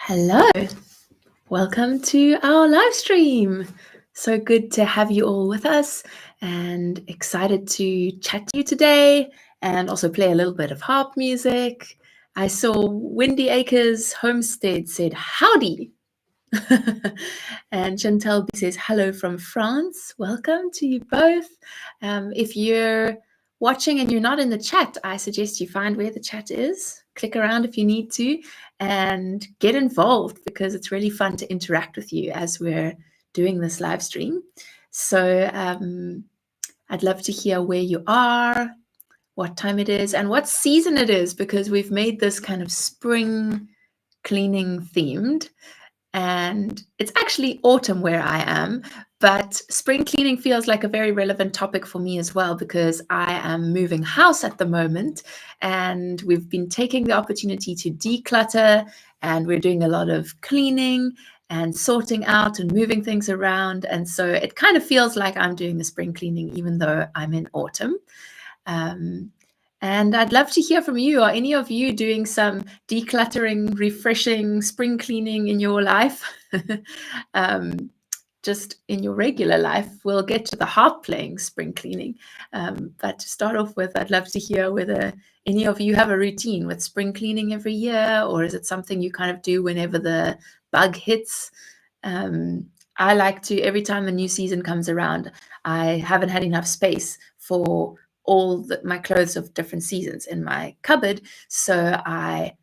Hello, welcome to our live stream. So good to have you all with us and excited to chat to you today and also play a little bit of harp music. I saw Windy Acres Homestead said howdy. And Chantal B says hello from France. Welcome to you both. If you're watching and you're not in the chat, I suggest you find where the chat is, click around if you need to, and get involved because it's really fun to interact with you as we're doing this live stream. So I'd love to hear where you are, what time it is, and what season it is, because we've made this kind of spring cleaning themed. And it's actually autumn where I am, but spring cleaning feels like a very relevant topic for me as well, because I am moving house at the moment and we've been taking the opportunity to declutter, and we're doing a lot of cleaning and sorting out and moving things around. And so it kind of feels like I'm doing the spring cleaning even though I'm in autumn. And I'd love to hear from you. Are any of you doing some decluttering, refreshing, spring cleaning in your life? Just in your regular life. We'll get to the harp playing spring cleaning. But to start off with, I'd love to hear whether any of you have a routine with spring cleaning every year, or is it something you kind of do whenever the bug hits? I like to, every time a new season comes around, I haven't had enough space for all my clothes of different seasons in my cupboard. So I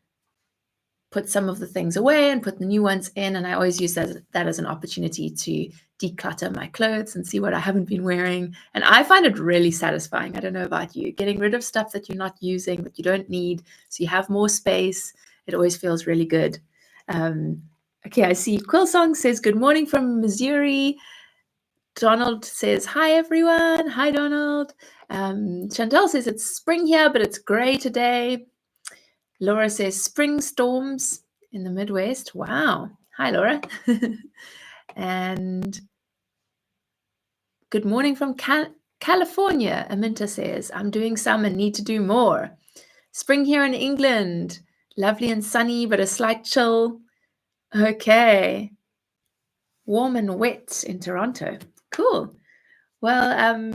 put some of the things away and put the new ones in. And I always use that as an opportunity to declutter my clothes and see what I haven't been wearing. And I find it really satisfying. I don't know about you, getting rid of stuff that you're not using, that you don't need, so you have more space. It always feels really good. Okay, I see Quillsong says, good morning from Missouri. Donald says, hi, everyone. Hi, Donald. Chantal says, it's spring here, but it's gray today. Laura says, spring storms in the Midwest. Wow. Hi, Laura. And good morning from California. Aminta says, I'm doing some and need to do more. Spring here in England. Lovely and sunny, but a slight chill. Okay. Warm and wet in Toronto. Cool. Well,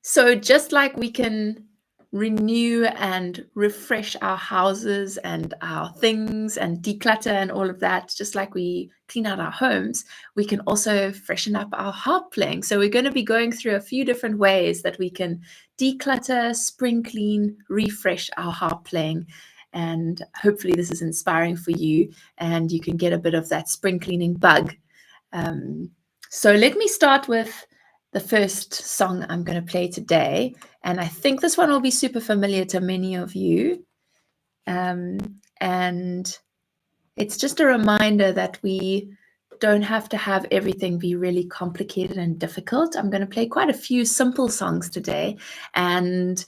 so just like we can renew and refresh our houses and our things and declutter and all of that, just like we clean out our homes, we can also freshen up our harp playing. So we're going to be going through a few different ways that we can declutter, spring clean, refresh our harp playing. And hopefully this is inspiring for you and you can get a bit of that spring cleaning bug. So let me start with the first song I'm going to play today. And I think this one will be super familiar to many of you. And it's just a reminder that we don't have to have everything be really complicated and difficult. I'm going to play quite a few simple songs today. And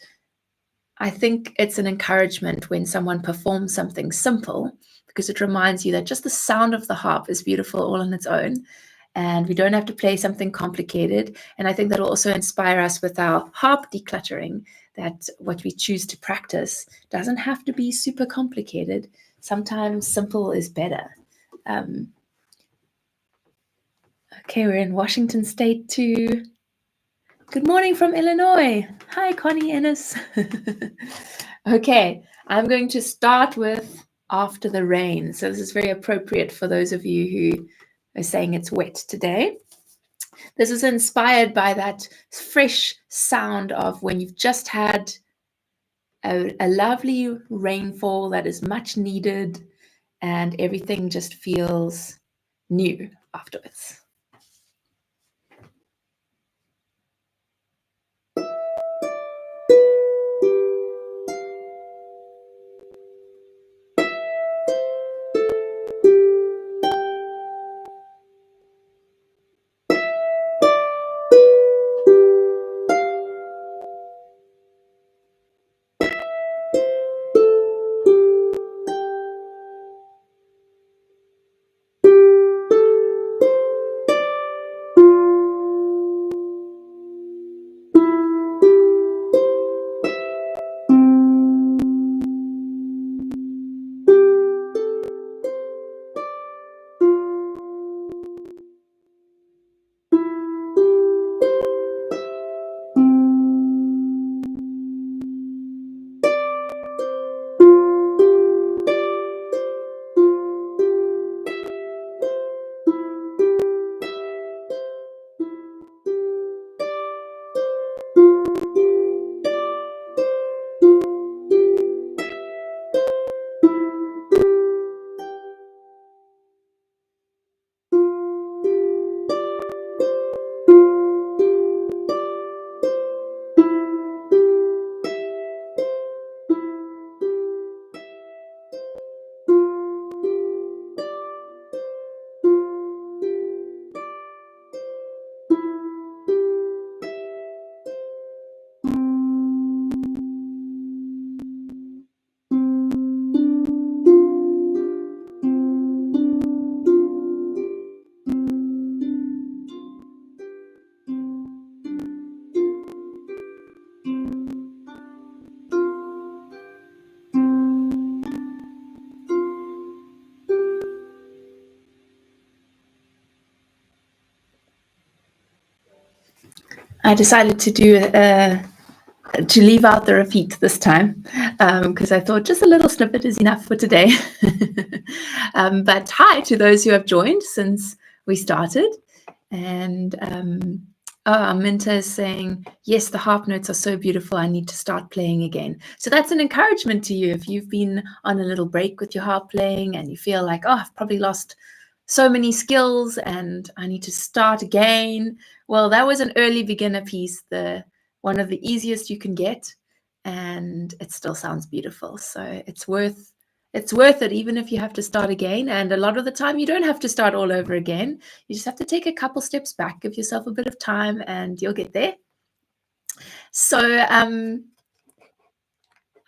I think it's an encouragement when someone performs something simple, because it reminds you that just the sound of the harp is beautiful all on its own. And we don't have to play something complicated. And I think that will also inspire us with our harp decluttering, that what we choose to practice doesn't have to be super complicated. Sometimes simple is better. Okay, we're in Washington State too. Good morning from Illinois. Hi, Connie Ennis. Okay, I'm going to start with After the Rain. So this is very appropriate for those of you who are saying it's wet today. This is inspired by that fresh sound of when you've just had a lovely rainfall that is much needed and everything just feels new afterwards. I decided to leave out the repeat this time because I thought just a little snippet is enough for today. But hi to those who have joined since we started. And Minta is saying, yes, the harp notes are so beautiful. I need to start playing again. So that's an encouragement to you. If you've been on a little break with your harp playing and you feel like, oh, I've probably lost so many skills and I need to start again. Well, that was an early beginner piece, one of the easiest you can get, and it still sounds beautiful. So it's worth it, even if you have to start again. And a lot of the time you don't have to start all over again. You just have to take a couple steps back, give yourself a bit of time, and you'll get there. So I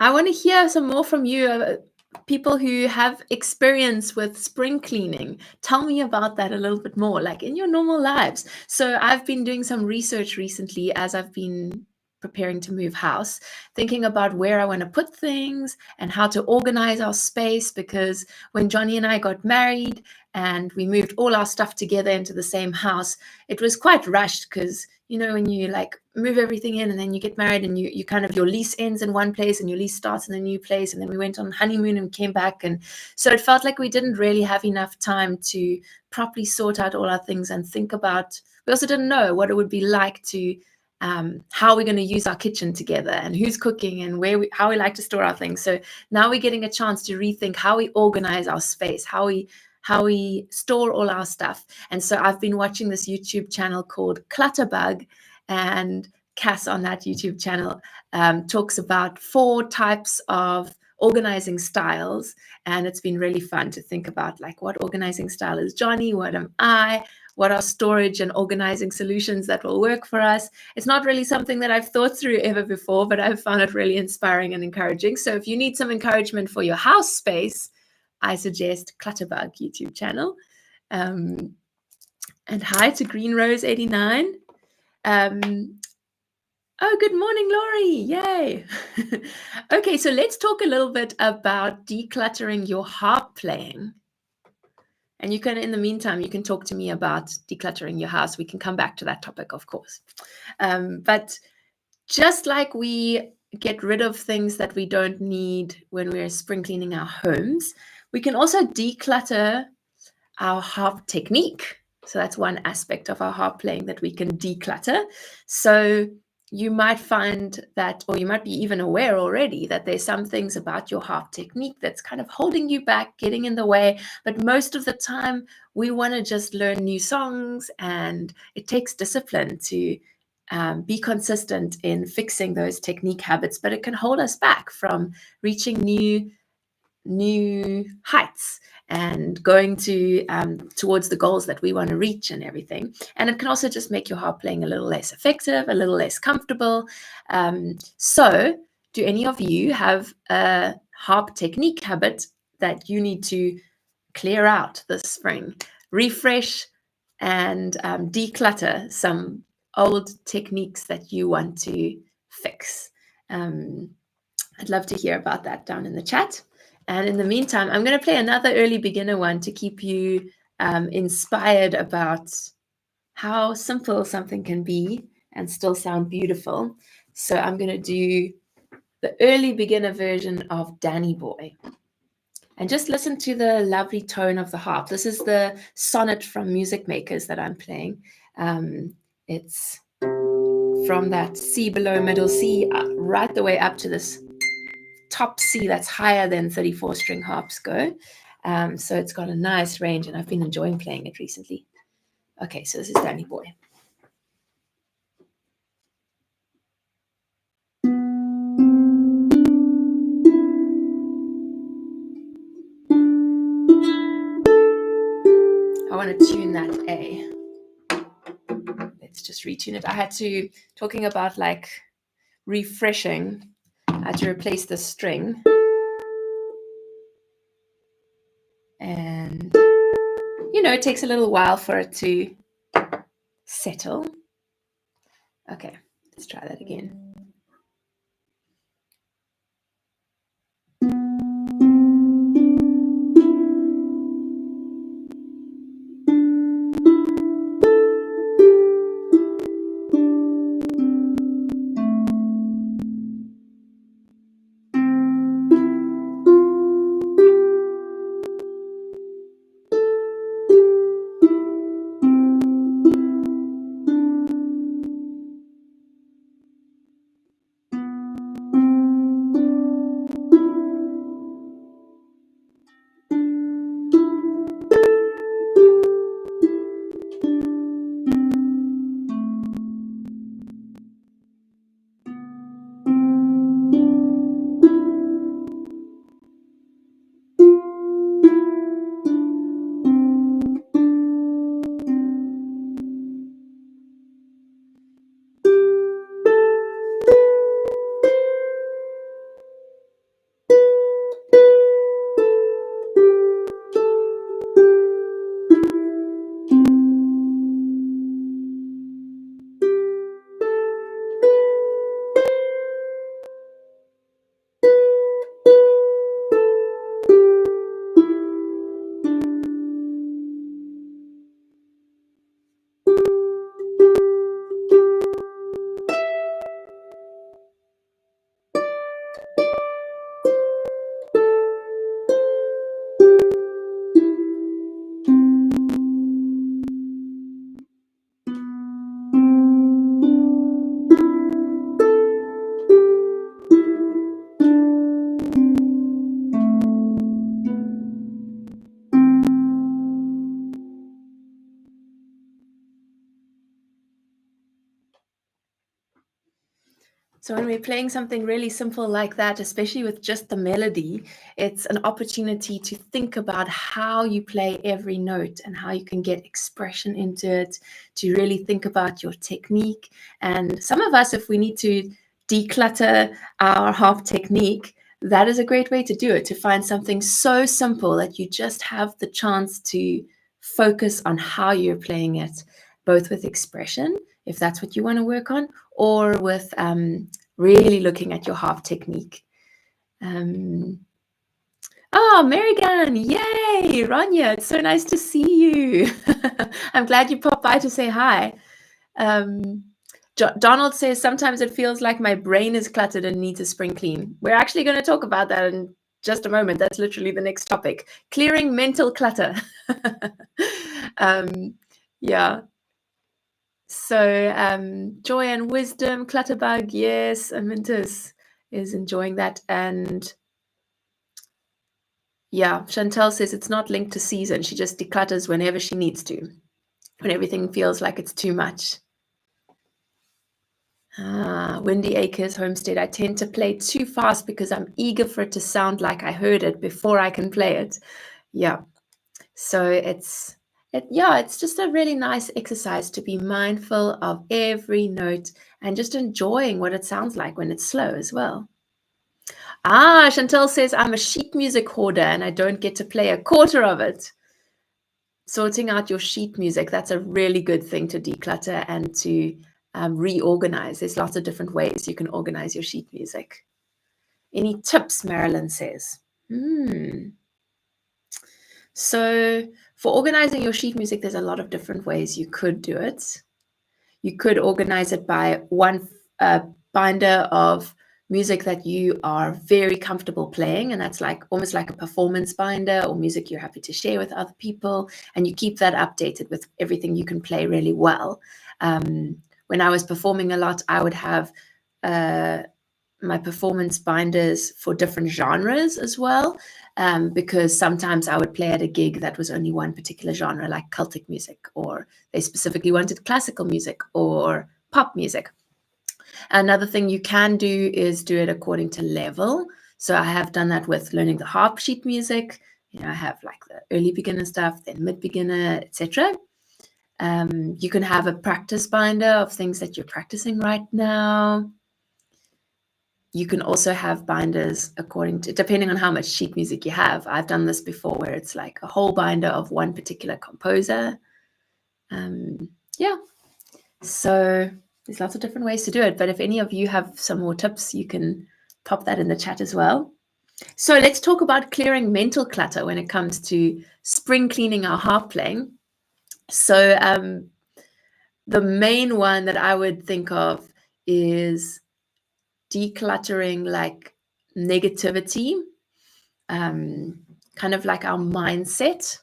want to hear some more from you. People who have experience with spring cleaning. Tell me about that a little bit more, like in your normal lives. So I've been doing some research recently as I've been preparing to move house, thinking about where I want to put things and how to organize our space, because when Johnny and I got married and we moved all our stuff together into the same house, it was quite rushed because when you like move everything in and then you get married and you kind of, your lease ends in one place and your lease starts in a new place. And then we went on honeymoon and came back. And so it felt like we didn't really have enough time to properly sort out all our things and think about, we also didn't know what it would be like to, how we're going to use our kitchen together and who's cooking and how we like to store our things. So now we're getting a chance to rethink how we organize our space, how we store all our stuff. And so I've been watching this YouTube channel called Clutterbug, and Cass on that YouTube channel talks about 4 types of organizing styles. And it's been really fun to think about, like, what organizing style is Johnny? What am I? What are storage and organizing solutions that will work for us? It's not really something that I've thought through ever before, but I've found it really inspiring and encouraging. So if you need some encouragement for your house space, I suggest Clutterbug YouTube channel. And hi to Green Rose 89. Oh, good morning, Laurie. Yay. Okay, so let's talk a little bit about decluttering your harp playing. And you can, in the meantime, you can talk to me about decluttering your house. We can come back to that topic, of course. But just like we get rid of things that we don't need when we're spring cleaning our homes, we can also declutter our harp technique. So that's one aspect of our harp playing that we can declutter. So you might find that, or you might be even aware already that there's some things about your harp technique that's kind of holding you back, getting in the way. But most of the time, we want to just learn new songs, and it takes discipline to be consistent in fixing those technique habits, but it can hold us back from reaching new heights and going to towards the goals that we want to reach and everything. And it can also just make your harp playing a little less effective, a little less comfortable. So do any of you have a harp technique habit that you need to clear out this spring, refresh and declutter some old techniques that you want to fix? I'd love to hear about that down in the chat. And in the meantime, I'm going to play another early beginner one to keep you inspired about how simple something can be and still sound beautiful. So I'm going to do the early beginner version of Danny Boy. And just listen to the lovely tone of the harp. This is the sonnet from Music Makers that I'm playing. It's from that C below middle C right the way up to this top C that's higher than 34 string harps go. So it's got a nice range, and I've been enjoying playing it recently. Okay, so this is Danny Boy. I want to tune that A. Let's just retune it. I had to, talking about like refreshing, I had to replace the string. And, it takes a little while for it to settle. Okay, let's try that again. So when we're playing something really simple like that, especially with just the melody, it's an opportunity to think about how you play every note and how you can get expression into it, to really think about your technique. And some of us, if we need to declutter our harp technique, that is a great way to do it, to find something so simple that you just have the chance to focus on how you're playing it, both with expression, if that's what you want to work on, or with really looking at your harp technique. Oh, Marigan, yay, Rania, it's so nice to see you. I'm glad you popped by to say hi. Donald says, sometimes it feels like my brain is cluttered and needs a spring clean. We're actually going to talk about that in just a moment. That's literally the next topic. Clearing mental clutter. Yeah. So joy and wisdom, clutterbug, yes, Amintus is enjoying that. And yeah, Chantel says it's not linked to season. She just declutters whenever she needs to, when everything feels like it's too much. Windy Acres Homestead. I tend to play too fast because I'm eager for it to sound like I heard it before I can play it. Yeah. So it's just a really nice exercise to be mindful of every note and just enjoying what it sounds like when it's slow as well. Chantel says, I'm a sheet music hoarder and I don't get to play a quarter of it. Sorting out your sheet music, that's a really good thing to declutter and to reorganize. There's lots of different ways you can organize your sheet music. Any tips, Marilyn says? So for organizing your sheet music, there's a lot of different ways you could do it. You could organize it by one binder of music that you are very comfortable playing, and that's like almost like a performance binder or music you're happy to share with other people, and you keep that updated with everything you can play really well. When I was performing a lot, I would have my performance binders for different genres as well, because sometimes I would play at a gig that was only one particular genre, like Celtic music, or they specifically wanted classical music or pop music. Another thing you can do is do it according to level. So I have done that with learning the harp sheet music. I have like the early beginner stuff, then mid beginner, etc. You can have a practice binder of things that you're practicing right now. You can also have binders depending on how much sheet music you have. I've done this before where it's like a whole binder of one particular composer. So there's lots of different ways to do it. But if any of you have some more tips, you can pop that in the chat as well. So let's talk about clearing mental clutter when it comes to spring cleaning our harp playing. So the main one that I would think of is decluttering like negativity, kind of like our mindset.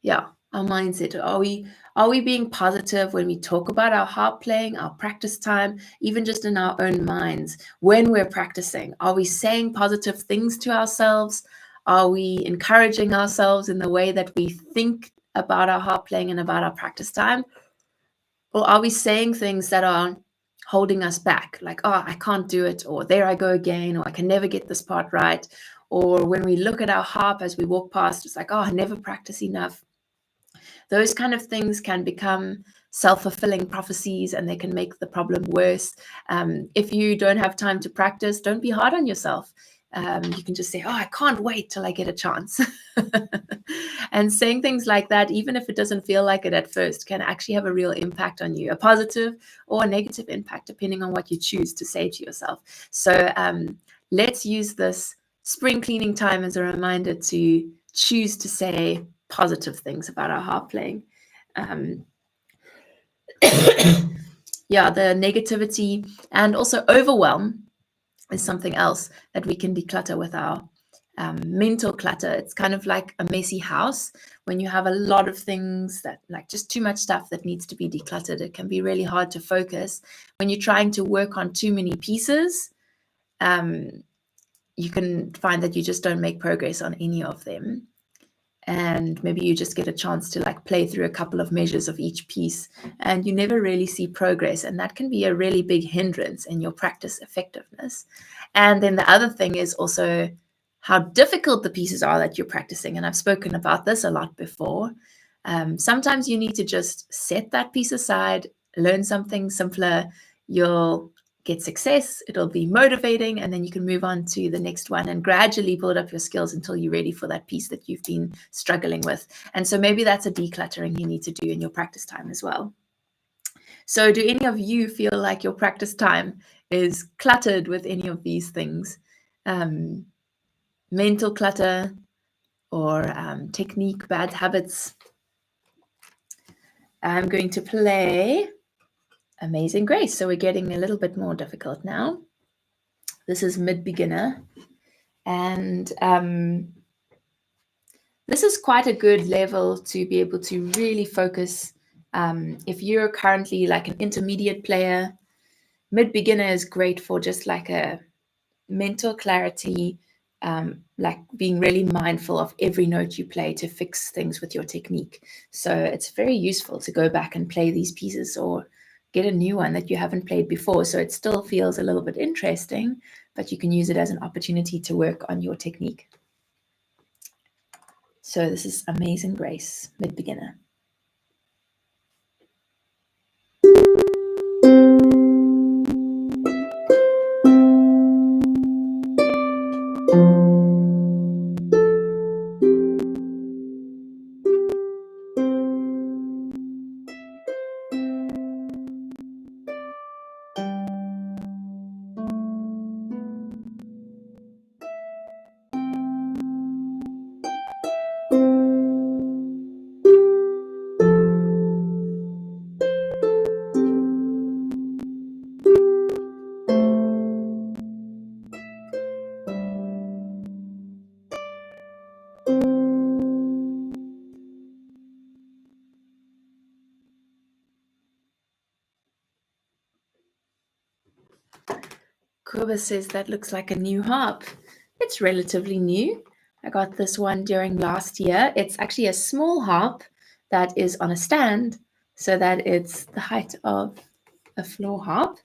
Yeah, our mindset. Are we being positive when we talk about our harp playing, our practice time, even just in our own minds when we're practicing? Are we saying positive things to ourselves? Are we encouraging ourselves in the way that we think about our harp playing and about our practice time? Or are we saying things that are holding us back? Like, oh, I can't do it, or there I go again, or I can never get this part right. Or when we look at our harp as we walk past, it's like, oh, I never practice enough. Those kind of things can become self-fulfilling prophecies and they can make the problem worse. If you don't have time to practice, don't be hard on yourself. You can just say, oh, I can't wait till I get a chance. And saying things like that, even if it doesn't feel like it at first, can actually have a real impact on you, a positive or a negative impact, depending on what you choose to say to yourself. So let's use this spring cleaning time as a reminder to choose to say positive things about our harp playing. Yeah, the negativity and also overwhelm is something else that we can declutter with our mental clutter. It's kind of like a messy house. When you have a lot of things that, like, just too much stuff that needs to be decluttered, it can be really hard to focus. When you're trying to work on too many pieces, you can find that you just don't make progress on any of them. and maybe you just get a chance to like play through a couple of measures of each piece, and you never really see progress, and that can be a really big hindrance in your practice effectiveness. And then the other thing is also how difficult the pieces are that you're practicing, and I've spoken about this a lot before. Sometimes you need to just set that piece aside, learn something simpler. You'll get success, it'll be motivating, and then you can move on to the next one and gradually build up your skills until you're ready for that piece that you've been struggling with. And so maybe that's a decluttering you need to do in your practice time as well. So do any of you feel like your practice time is cluttered with any of these things? Mental clutter or technique, bad habits? I'm going to play Amazing Grace. So we're getting a little bit more difficult now. This is mid-beginner. And this is quite a good level to be able to really focus. If you're currently like an intermediate player, mid-beginner is great for just like a mental clarity, like being really mindful of every note you play to fix things with your technique. So it's very useful to go back and play these pieces or get a new one that you haven't played before. So it still feels a little bit interesting, but you can use it as an opportunity to work on your technique. So this is Amazing Grace, mid-beginner. Kuba says that looks like a new harp. It's relatively new. I got this one during last year. It's actually a small harp that is on a stand so that it's the height of a floor harp.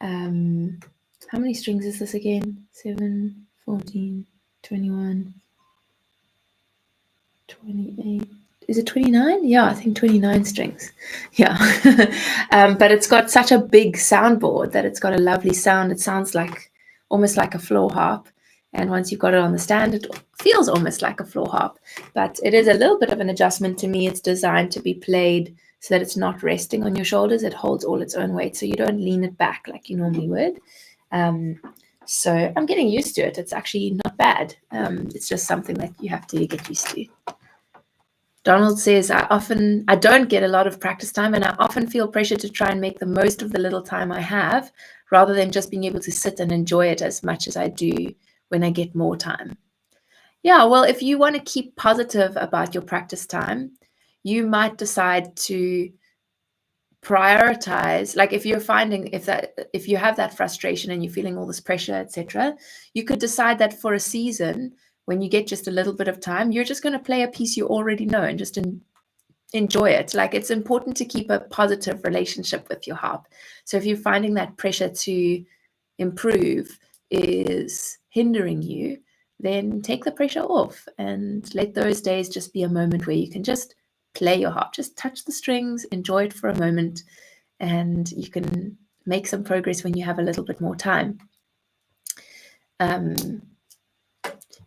How many strings is this again? 7, 14, 21, 28. Is it 29? Yeah, I think 29 strings. Yeah. But it's got such a big soundboard that it's got a lovely sound. It sounds like almost like a floor harp. And once you've got it on the stand, it feels almost like a floor harp. But it is a little bit of an adjustment to me. It's designed to be played so that it's not resting on your shoulders. It holds all its own weight, so you don't lean it back like you normally would. So I'm getting used to it. It's actually not bad. It's just something that you have to get used to. Donald says, I don't get a lot of practice time, and I often feel pressure to try and make the most of the little time I have, rather than just being able to sit and enjoy it as much as I do when I get more time. Yeah, well, if you want to keep positive about your practice time, you might decide to prioritize, like if you're finding if you have that frustration and you're feeling all this pressure, etc., you could decide that for a season, when you get just a little bit of time, you're just going to play a piece you already know and just enjoy it. Like, it's important to keep a positive relationship with your harp. So if you're finding that pressure to improve is hindering you, then take the pressure off and let those days just be a moment where you can just play your harp, just touch the strings, enjoy it for a moment, and you can make some progress when you have a little bit more time.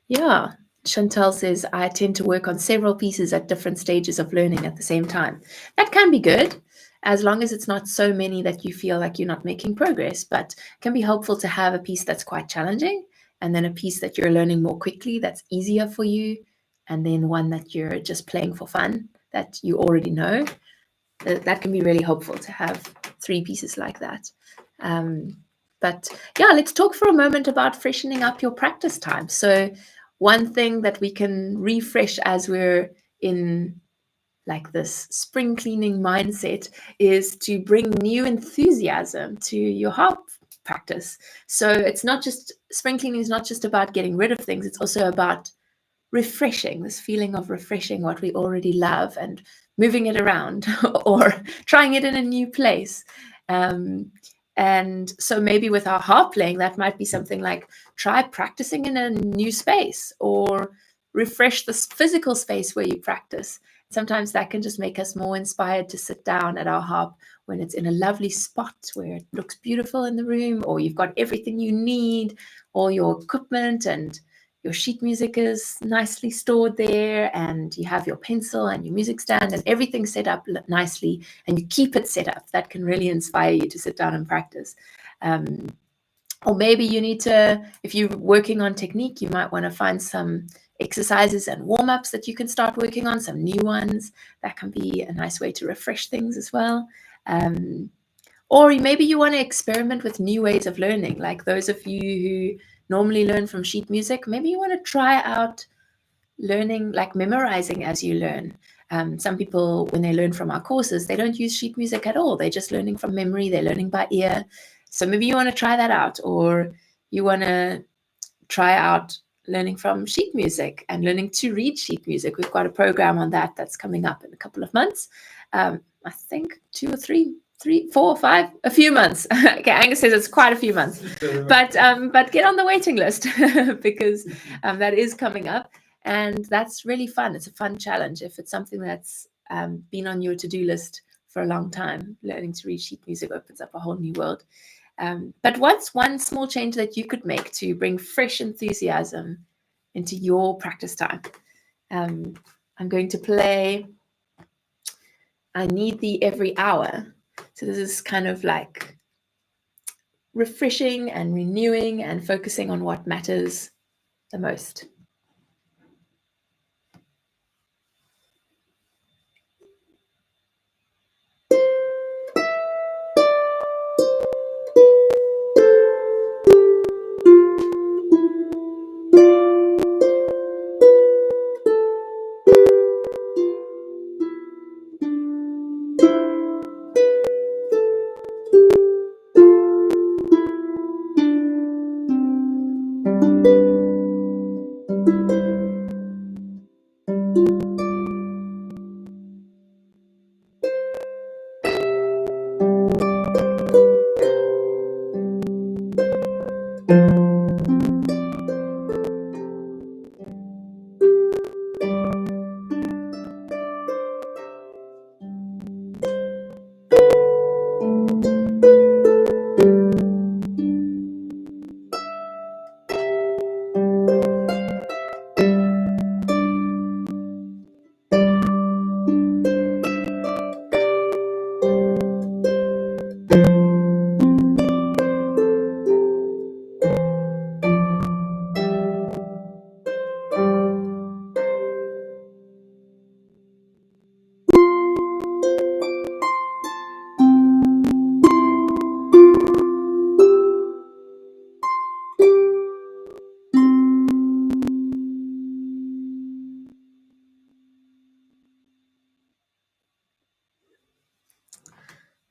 Yeah, Chantal says, I tend to work on several pieces at different stages of learning at the same time. That can be good, as long as it's not so many that you feel like you're not making progress, but it can be helpful to have a piece that's quite challenging, and then a piece that you're learning more quickly that's easier for you, and then one that you're just playing for fun that you already know. That can be really helpful to have 3 pieces like that. But yeah, let's talk for a moment about freshening up your practice time. So one thing that we can refresh as we're in like this spring cleaning mindset is to bring new enthusiasm to your harp practice. So it's not just, spring cleaning is not just about getting rid of things, it's also about refreshing, this feeling of refreshing what we already love and moving it around or trying it in a new place. And so maybe with our harp playing, that might be something like try practicing in a new space or refresh the physical space where you practice. Sometimes that can just make us more inspired to sit down at our harp when it's in a lovely spot where it looks beautiful in the room, or you've got everything you need, all your equipment, and your sheet music is nicely stored there, and you have your pencil and your music stand and everything set up nicely, and you keep it set up. That can really inspire you to sit down and practice. Or maybe you need to, if you're working on technique, you might want to find some exercises and warm-ups that you can start working on, some new ones. That can be a nice way to refresh things as well. Or maybe you want to experiment with new ways of learning, like those of you who normally learn from sheet music. Maybe you want to try out learning, like memorizing as you learn. Some people, when they learn from our courses, they don't use sheet music at all. They're just learning from memory. They're learning by ear. So maybe you want to try that out, or you want to try out learning from sheet music and learning to read sheet music. We've got a program on that that's coming up in a couple of months. I think 2 or 3, 4 or 5, a few months. Okay, Angus says it's quite a few months, but get on the waiting list because that is coming up, and that's really fun. It's a fun challenge if it's something that's been on your to-do list for a long time. Learning to read sheet music opens up a whole new world. But what's one small change that you could make to bring fresh enthusiasm into your practice time? I'm going to play I Need Thee Every Hour. So this is kind of like refreshing and renewing and focusing on what matters the most.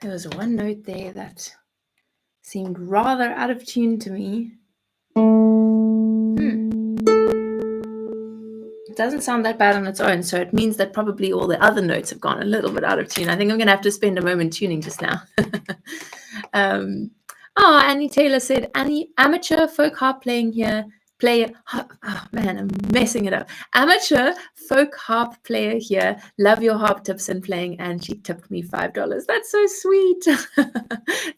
There was one note there that seemed rather out of tune to me. It doesn't sound that bad on its own, so it means that probably all the other notes have gone a little bit out of tune. I think I'm going to have to spend a moment tuning just now. Annie Taylor said, amateur folk harp playing here. I'm messing it up. Amateur folk harp player here. Love your harp tips and playing. And she tipped me $5. That's so sweet.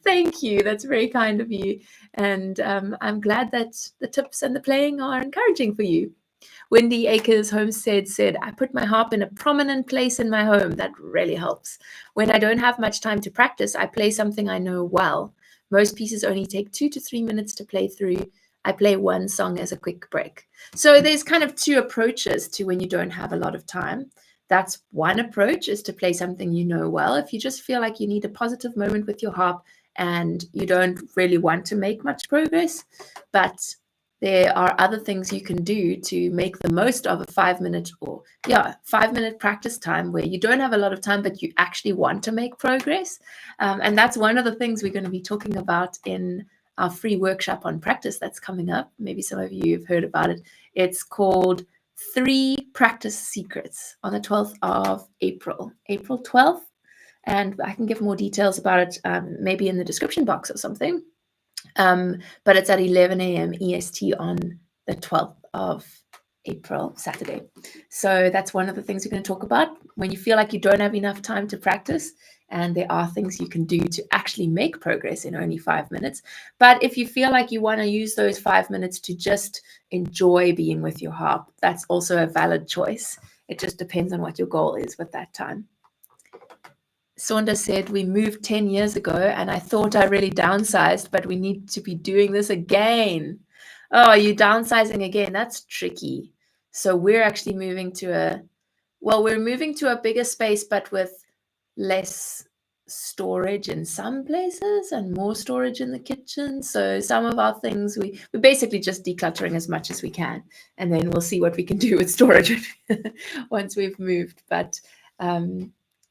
Thank you. That's very kind of you. And I'm glad that the tips and the playing are encouraging for you. Wendy Akers Homestead said, I put my harp in a prominent place in my home. That really helps. When I don't have much time to practice, I play something I know well. Most pieces only take 2 to 3 minutes to play through. I play one song as a quick break. So there's kind of 2 approaches to when you don't have a lot of time. That's one approach, is to play something you know well. If you just feel like you need a positive moment with your harp and you don't really want to make much progress, but there are other things you can do to make the most of a 5-minute 5-minute practice time where you don't have a lot of time, but you actually want to make progress. And that's one of the things we're going to be talking about in our free workshop on practice that's coming up. Maybe some of you have heard about it. It's called 3 practice secrets on the 12th of April, April 12th. And I can give more details about it maybe in the description box or something. But it's at 11 a.m. EST on the 12th of April, Saturday. So that's one of the things we're going to talk about. When you feel like you don't have enough time to practice, and there are things you can do to actually make progress in only 5 minutes. But if you feel like you want to use those 5 minutes to just enjoy being with your harp, that's also a valid choice. It just depends on what your goal is with that time. Saunders said, we moved 10 years ago and I thought I really downsized, but we need to be doing this again. Oh, you're downsizing again. That's tricky. So we're actually moving to we're moving to a bigger space, but with less storage in some places and more storage in the kitchen. So some of our things, we're basically just decluttering as much as we can. And then we'll see what we can do with storage once we've moved. But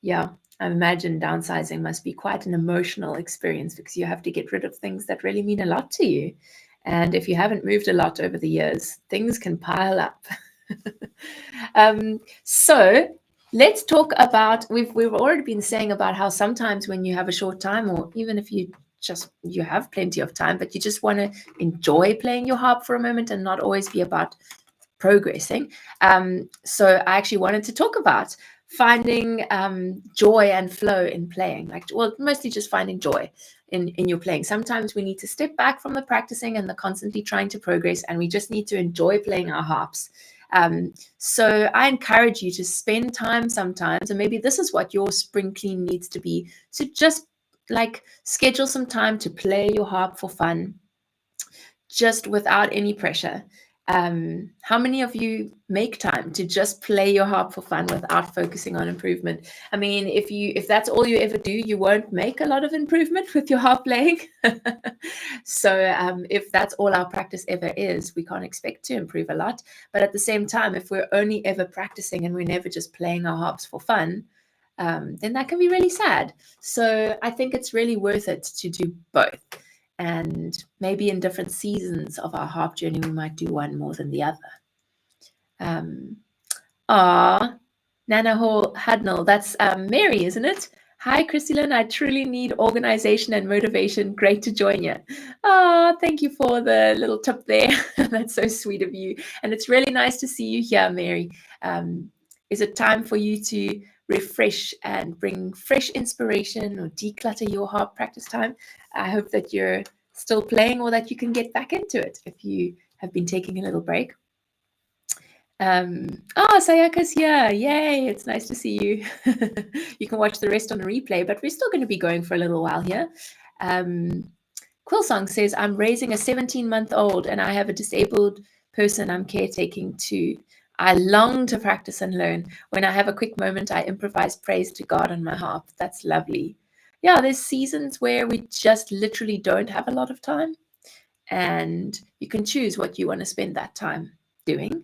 yeah. I imagine downsizing must be quite an emotional experience because you have to get rid of things that really mean a lot to you. And if you haven't moved a lot over the years, things can pile up. So let's talk about, we've already been saying about how sometimes when you have a short time, or even if you have plenty of time, but you just want to enjoy playing your harp for a moment and not always be about progressing. So I actually wanted to talk about finding joy and flow in playing, mostly just finding joy in your playing. Sometimes we need to step back from the practicing and the constantly trying to progress, and we just need to enjoy playing our harps. So I encourage you to spend time sometimes, and maybe this is what your spring clean needs to be, to just schedule some time to play your harp for fun, just without any pressure. How many of you make time to just play your harp for fun without focusing on improvement? I mean, if that's all you ever do, you won't make a lot of improvement with your harp playing. So if that's all our practice ever is, we can't expect to improve a lot. But at the same time, if we're only ever practicing and we're never just playing our harps for fun, then that can be really sad. So I think it's really worth it to do both. And maybe in different seasons of our harp journey, we might do one more than the other. Nana Hadnell, that's Mary, isn't it? Hi, Christine. I truly need organization and motivation. Great to join you. Thank you for the little tip there. That's so sweet of you. And it's really nice to see you here, Mary. Is it time for you to refresh and bring fresh inspiration or declutter your harp practice time? I hope that you're still playing or that you can get back into it if you have been taking a little break. Sayaka's here. Yay, it's nice to see you. You can watch the rest on the replay, but we're still going to be going for a little while here. Quillsong says, I'm raising a 17-month-old and I have a disabled person I'm caretaking too. I long to practice and learn. When I have a quick moment, I improvise praise to God on my harp. That's lovely. Yeah, there's seasons where we just literally don't have a lot of time, and you can choose what you want to spend that time doing.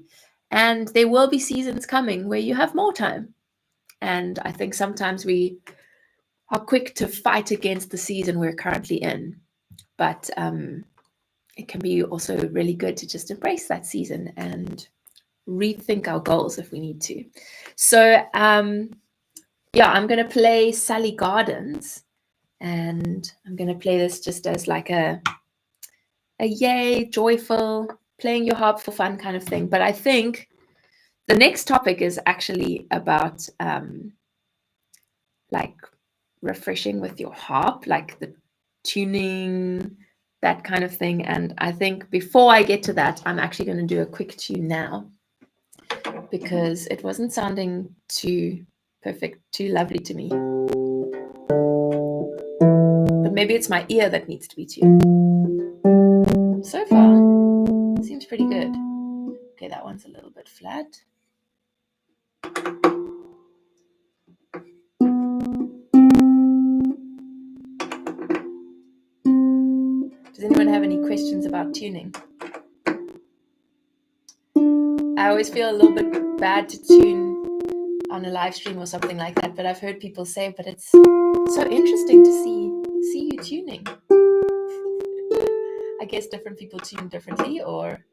And there will be seasons coming where you have more time. And I think sometimes we are quick to fight against the season we're currently in. But it can be also really good to just embrace that season and rethink our goals if we need to. So I'm going to play Sally Gardens, and I'm going to play this just as like a yay, joyful, playing your harp for fun kind of thing. But I think the next topic is actually about refreshing with your harp, like the tuning, that kind of thing. And I think before I get to that, I'm actually going to do a quick tune now, because it wasn't sounding too perfect, too lovely to me. But maybe it's my ear that needs to be tuned. So far, it seems pretty good. Okay, that one's a little bit flat. Does anyone have any questions about tuning? I always feel a little bit bad to tune on a live stream or something like that, but I've heard people say, but it's so interesting to see you tuning. I guess different people tune differently, or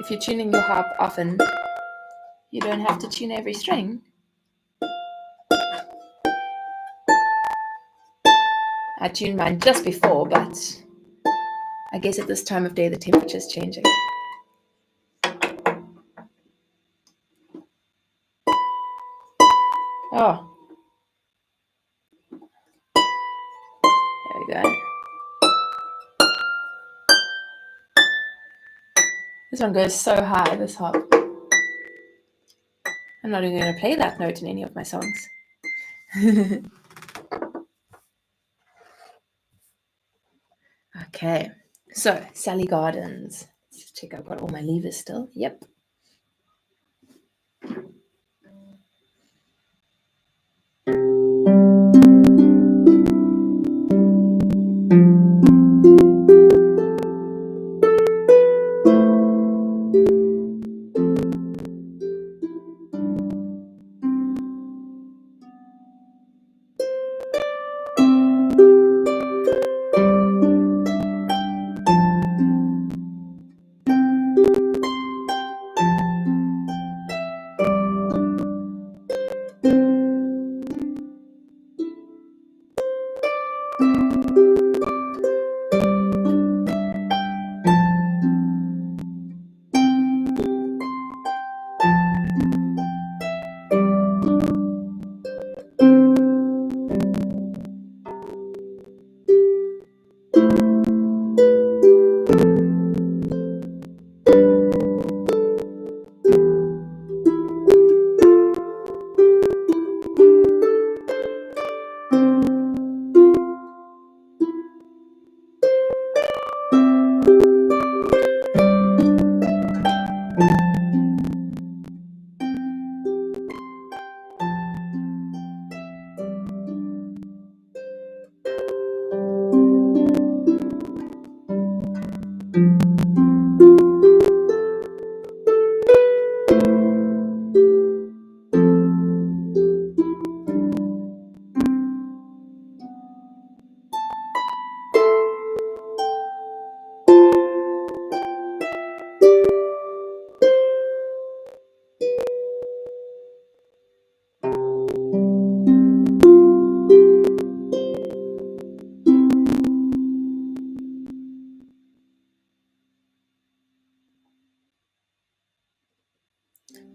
if you're tuning your harp often, you don't have to tune every string. I tuned mine just before, but I guess at this time of day the temperature is changing. Oh, there we go. This one goes so high, this harp. I'm not even going to play that note in any of my songs. Okay, so Sally Gardens. Let's just check I've got all my levers still. Yep.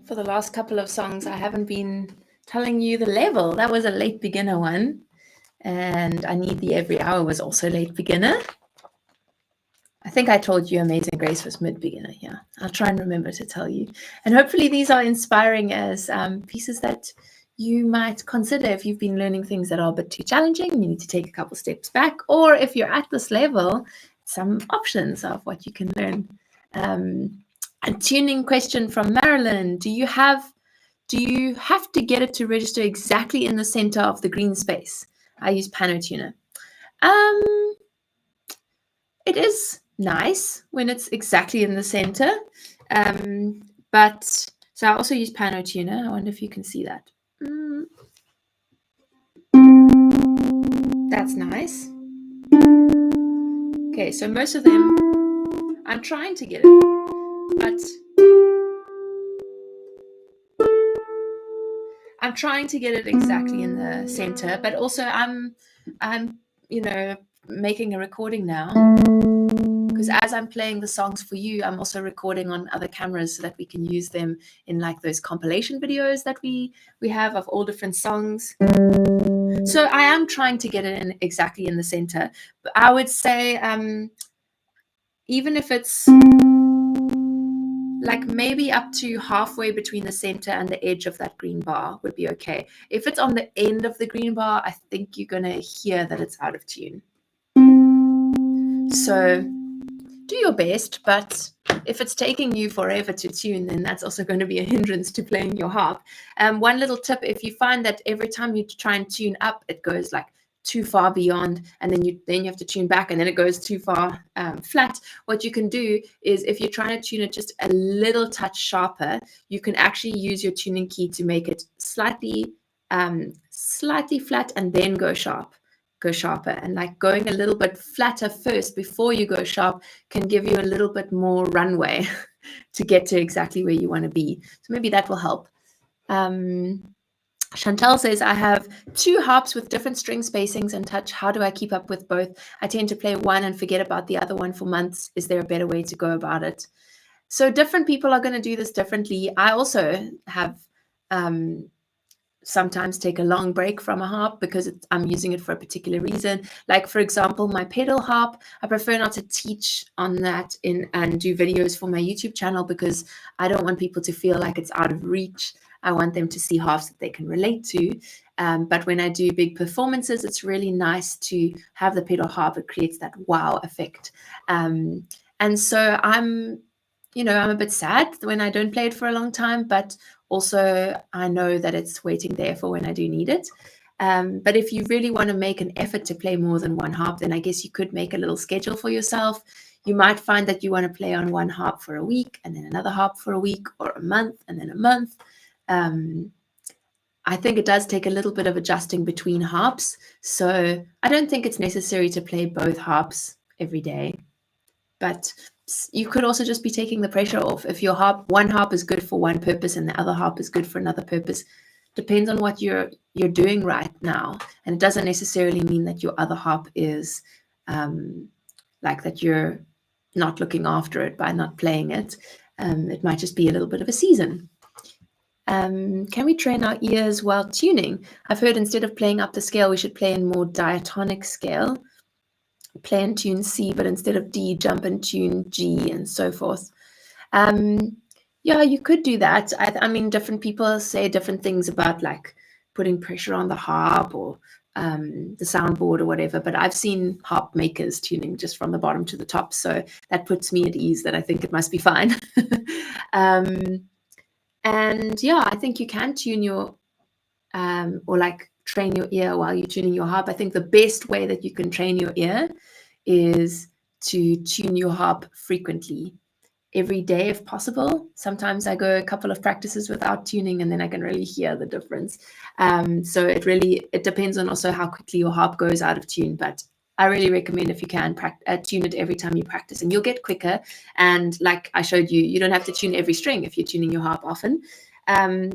For the last couple of songs, I haven't been telling you the level. That was a late beginner one. And I Need Thee Every Hour was also late beginner. I think I told you Amazing Grace was mid-beginner. Yeah, I'll try and remember to tell you. And hopefully these are inspiring as pieces that you might consider if you've been learning things that are a bit too challenging and you need to take a couple steps back. Or if you're at this level, some options of what you can learn. A tuning question from Marilyn. Do you have to get it to register exactly in the center of the green space? I use Piano Tuner. It is nice when it's exactly in the center. But so I also use Piano Tuner. I wonder if you can see that. That's nice. Okay, so most of them, I'm trying to get it, but I'm trying to get it exactly in the center, but also I'm making a recording now, because as I'm playing the songs for you, I'm also recording on other cameras so that we can use them in like those compilation videos that we have of all different songs. So I am trying to get it in exactly in the center, but I would say even if it's like maybe up to halfway between the center and the edge of that green bar would be okay. If it's on the end of the green bar, I think you're going to hear that it's out of tune. So do your best, but if it's taking you forever to tune, then that's also going to be a hindrance to playing your harp. One little tip, if you find that every time you try and tune up, it goes like too far beyond, and then you have to tune back, and then it goes too far flat, what you can do is, if you're trying to tune it just a little touch sharper, you can actually use your tuning key to make it slightly flat and then go sharper. And like going a little bit flatter first before you go sharp can give you a little bit more runway to get to exactly where you want to be. So maybe that will help. Chantal says, I have 2 harps with different string spacings and touch. How do I keep up with both? I tend to play one and forget about the other one for months. Is there a better way to go about it? So different people are going to do this differently. I also have sometimes take a long break from a harp because I'm using it for a particular reason. Like, for example, my pedal harp, I prefer not to teach on that and do videos for my YouTube channel because I don't want people to feel like it's out of reach. I want them to see harps that they can relate to. But when I do big performances, it's really nice to have the pedal harp. It creates that wow effect. And so I'm a bit sad when I don't play it for a long time, but also I know that it's waiting there for when I do need it. But if you really want to make an effort to play more than one harp, then I guess you could make a little schedule for yourself. You might find that you want to play on one harp for a week and then another harp for a week, or a month and then a month. I think it does take a little bit of adjusting between harps. So I don't think it's necessary to play both harps every day. But you could also just be taking the pressure off. If your one harp is good for one purpose and the other harp is good for another purpose, depends on what you're doing right now. And it doesn't necessarily mean that your other harp is like that you're not looking after it by not playing it. It might just be a little bit of a season. Can we train our ears while tuning? I've heard instead of playing up the scale, we should play in more diatonic scale. Play and tune C, but instead of D, jump and tune G, and so forth. Yeah, you could do that. I mean, different people say different things about like putting pressure on the harp or the soundboard or whatever, but I've seen harp makers tuning just from the bottom to the top, so that puts me at ease that I think it must be fine. And yeah, I think you can tune your or like train your ear while you're tuning your harp. I think the best way that you can train your ear is to tune your harp frequently, every day if possible. Sometimes I go a couple of practices without tuning and then I can really hear the difference. So it depends on also how quickly your harp goes out of tune, but I really recommend if you can tune it every time you practice, and you'll get quicker. And like I showed you, you don't have to tune every string if you're tuning your harp often.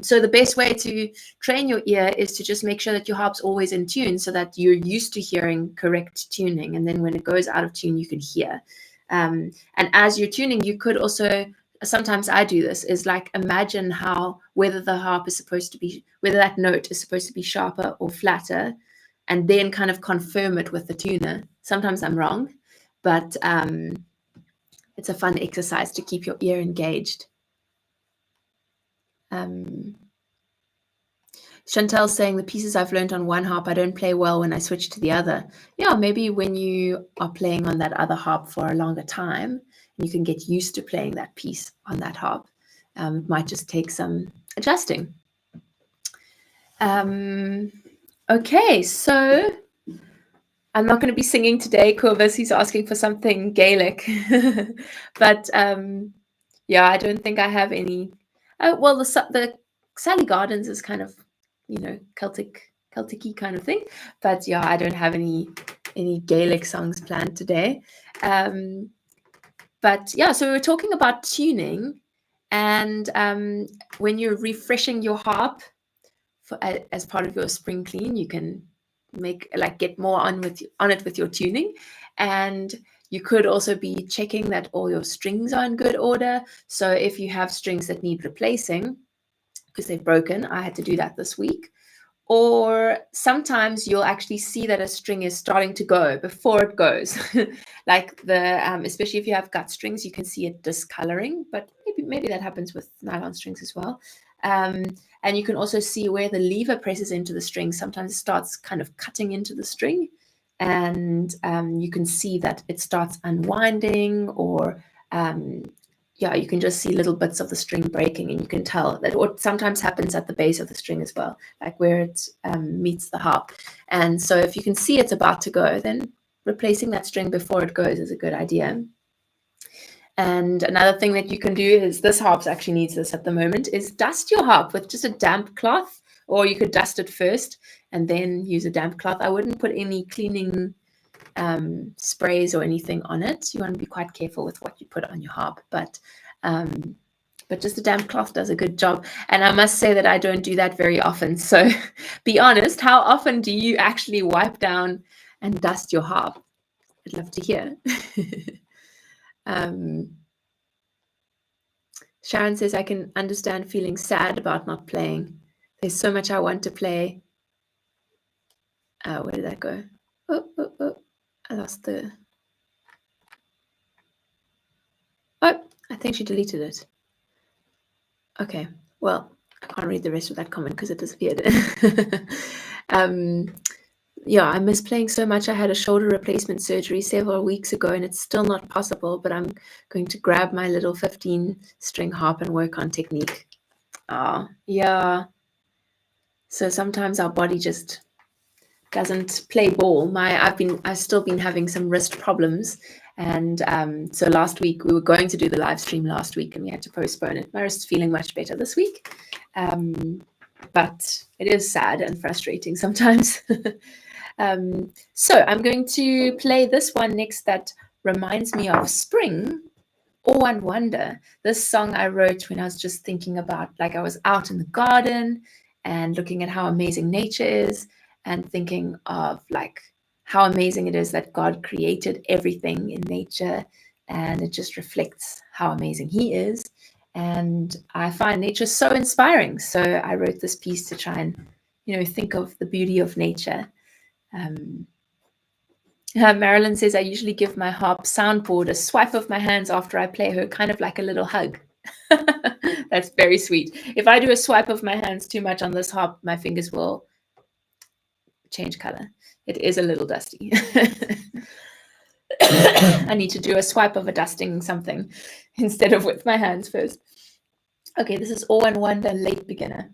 So the best way to train your ear is to just make sure that your harp's always in tune so that you're used to hearing correct tuning. And then when it goes out of tune, you can hear. And as you're tuning, you could also, sometimes I do this, is like imagine whether that note is supposed to be sharper or flatter, and then kind of confirm it with the tuner. Sometimes I'm wrong, but it's a fun exercise to keep your ear engaged. Chantel's saying the pieces I've learned on one harp, I don't play well when I switch to the other. Yeah, maybe when you are playing on that other harp for a longer time, you can get used to playing that piece on that harp. It might just take some adjusting. Okay, so I'm not going to be singing today. Corvus, he's asking for something Gaelic. But yeah, I don't think I have any. Well, the Sally Gardens is kind of, Celtic-y kind of thing. But yeah, I don't have any Gaelic songs planned today. But yeah, so we were talking about tuning, and when you're refreshing your harp as part of your spring clean, you can get more on it with your tuning. And you could also be checking that all your strings are in good order. So if you have strings that need replacing because they've broken, I had to do that this week. Or sometimes you'll actually see that a string is starting to go before it goes. Like especially if you have gut strings, you can see it discoloring, but maybe that happens with nylon strings as well. And you can also see where the lever presses into the string. Sometimes it starts kind of cutting into the string, and you can see that it starts unwinding, or you can just see little bits of the string breaking, and you can tell that. Or sometimes happens at the base of the string as well, like where it meets the harp. And so if you can see it's about to go, then replacing that string before it goes is a good idea. And another thing that you can do is, this harp actually needs this at the moment, is dust your harp with just a damp cloth, or you could dust it first and then use a damp cloth. I wouldn't put any cleaning sprays or anything on it. You want to be quite careful with what you put on your harp, but But just a damp cloth does a good job. And I must say that I don't do that very often. So be honest, how often do you actually wipe down and dust your harp? I'd love to hear. Sharon says, I can understand feeling sad about not playing. There's so much I want to play. Where did that go? Oh, I lost the... Oh, I think she deleted it. Okay, well, I can't read the rest of that comment because it disappeared. Yeah, I miss playing so much. I had a shoulder replacement surgery several weeks ago and it's still not possible, but I'm going to grab my little 15-string harp and work on technique. Yeah. So sometimes our body just doesn't play ball. I've still been having some wrist problems. And so last week, we were going to do the live stream last week and we had to postpone it. My wrist's feeling much better this week. But it is sad and frustrating sometimes. So I'm going to play this one next that reminds me of spring. Awe and Wonder. This song I wrote when I was just thinking about, like, I was out in the garden and looking at how amazing nature is and thinking of like how amazing it is that God created everything in nature, and it just reflects how amazing he is. And I find nature so inspiring. So I wrote this piece to try and, think of the beauty of nature. Marilyn says, I usually give my harp soundboard a swipe of my hands after I play her, kind of like a little hug. That's very sweet. If I do a swipe of my hands too much on this harp, my fingers will change color. It is a little dusty. I need to do a swipe of a dusting something instead of with my hands first. Okay, this is Awe and Wonder, Late Beginner.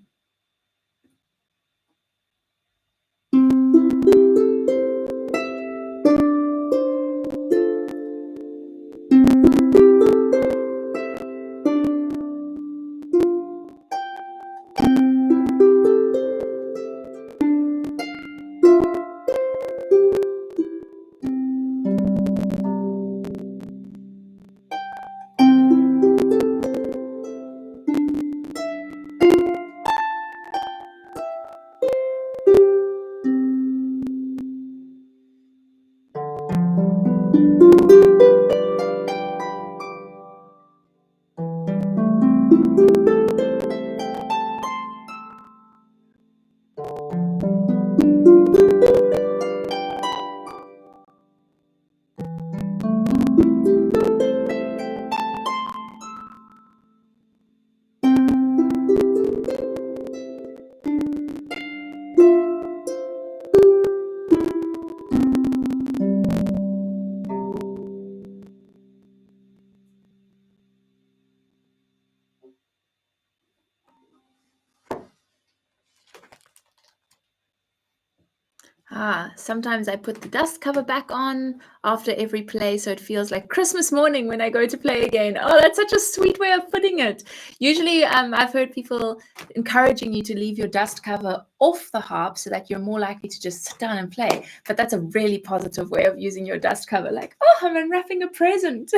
Sometimes I put the dust cover back on after every play, so it feels like Christmas morning when I go to play again. Oh, that's such a sweet way of putting it. Usually, I've heard people encouraging you to leave your dust cover off the harp so that you're more likely to just sit down and play. But that's a really positive way of using your dust cover. Like, oh, I'm unwrapping a present.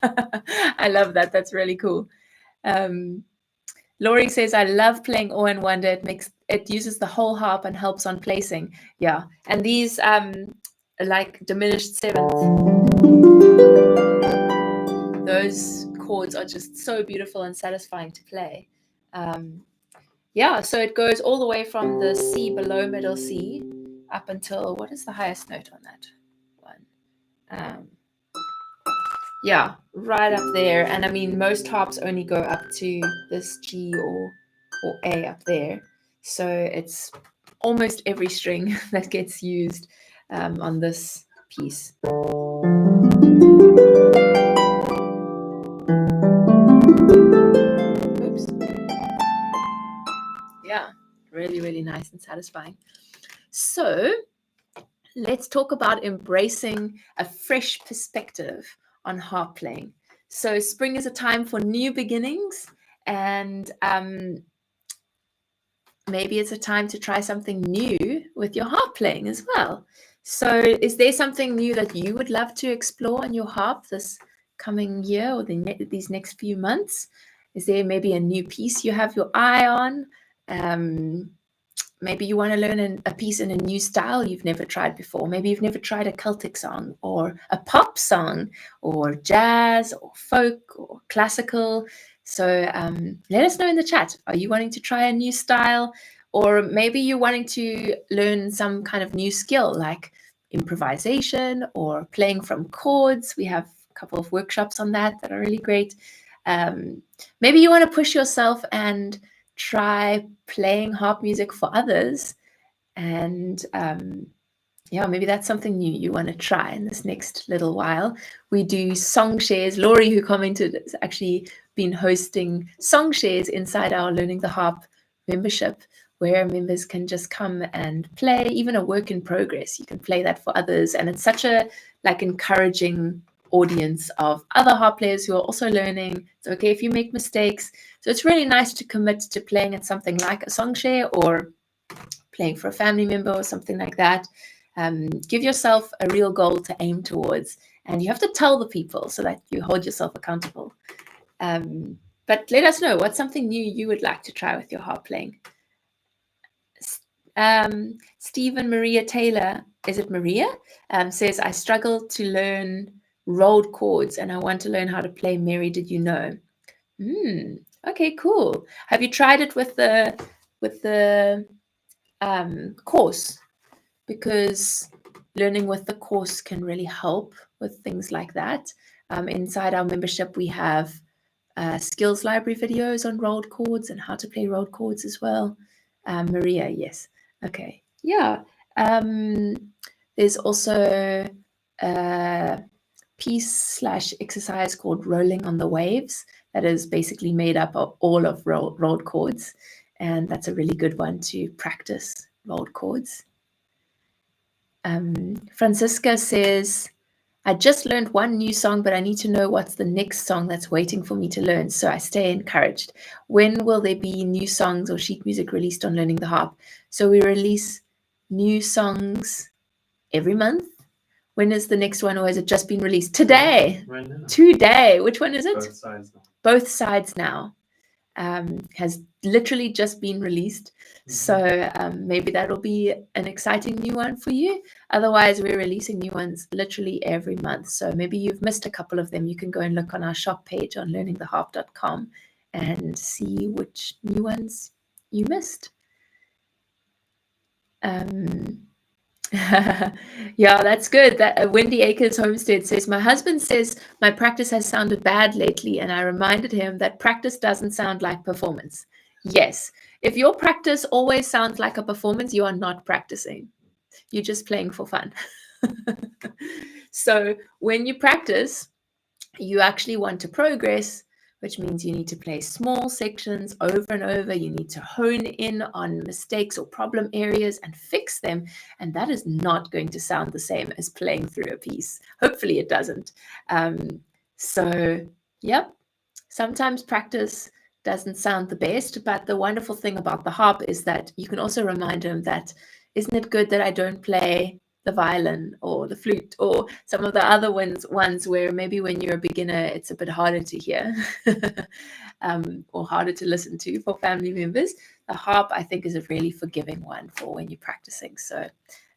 I love that. That's really cool. Laurie says, I love playing Awe and Wonder. It uses the whole harp and helps on placing. Yeah. And these like diminished seventh, those chords are just so beautiful and satisfying to play. Yeah, so it goes all the way from the C below middle C up until, what is the highest note on that one? Yeah, right up there. And I mean, most harps only go up to this G or A up there. So it's almost every string that gets used on this piece. Oops. Yeah, really, really nice and satisfying. So let's talk about embracing a fresh perspective on harp playing. So spring is a time for new beginnings, and maybe it's a time to try something new with your harp playing as well. So is there something new that you would love to explore on your harp this coming year or these next few months? Is there maybe a new piece you have your eye on? Maybe you want to learn a piece in a new style you've never tried before. Maybe you've never tried a Celtic song or a pop song or jazz or folk or classical. So let us know in the chat. Are you wanting to try a new style? Or maybe you're wanting to learn some kind of new skill like improvisation or playing from chords. We have a couple of workshops on that are really great. Maybe you want to push yourself and try playing harp music for others, and maybe that's something new you want to try in this next little while. We do song shares. Laurie, who commented, has actually been hosting song shares inside our Learning the Harp membership, where members can just come and play even a work in progress. You can play that for others, and it's such a encouraging audience of other harp players who are also learning. It's okay if you make mistakes. So it's really nice to commit to playing at something like a song share or playing for a family member or something like that. Give yourself a real goal to aim towards, and you have to tell the people so that you hold yourself accountable. But let us know what's something new you would like to try with your harp playing. Stephen Maria Taylor, is it Maria? Says, I struggle to learn rolled chords and I want to learn how to play Mary Did You Know? Okay, cool. Have you tried it with the course? Because learning with the course can really help with things like that. Inside our membership, we have skills library videos on rolled chords and how to play rolled chords as well. Maria, yes. Okay. Yeah. There's also a piece/exercise called Rolling on the Waves that is basically made up of all of rolled chords. And that's a really good one to practice rolled chords. Francisca says, I just learned one new song, but I need to know what's the next song that's waiting for me to learn, so I stay encouraged. When will there be new songs or sheet music released on Learning the Harp? So we release new songs every month. When is the next one, or has it just been released? Today. Right now. Today. Which one is it? Both sides now. Both sides now. Has literally just been released. So maybe that'll be an exciting new one for you. Otherwise, we're releasing new ones literally every month. So maybe you've missed a couple of them. You can go and look on our shop page on learningtheharp.com and see which new ones you missed. Yeah, that's good. That Wendy Akers Homestead says, my husband says my practice has sounded bad lately, and I reminded him that practice doesn't sound like performance. Yes, if your practice always sounds like a performance, you are not practicing. You're just playing for fun. So when you practice, you actually want to progress, which means you need to play small sections over and over. You need to hone in on mistakes or problem areas and fix them. And that is not going to sound the same as playing through a piece. Hopefully it doesn't. So, yep, sometimes practice doesn't sound the best, but the wonderful thing about the harp is that you can also remind them that, isn't it good that I don't play the violin or the flute or some of the other ones where maybe when you're a beginner, it's a bit harder to hear or harder to listen to for family members. The harp, I think, is a really forgiving one for when you're practicing. So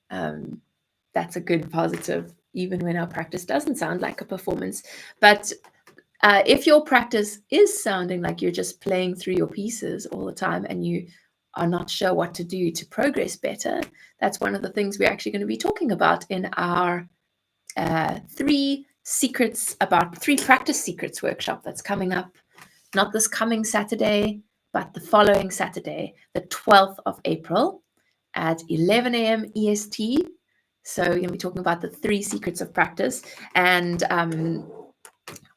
that's a good positive, even when our practice doesn't sound like a performance. But if your practice is sounding like you're just playing through your pieces all the time and you are not sure what to do to progress better, that's one of the things we're actually going to be talking about in our 3 practice secrets workshop that's coming up, not this coming Saturday, but the following Saturday, the 12th of April at 11 a.m. EST. So we're going to be talking about the 3 secrets of practice and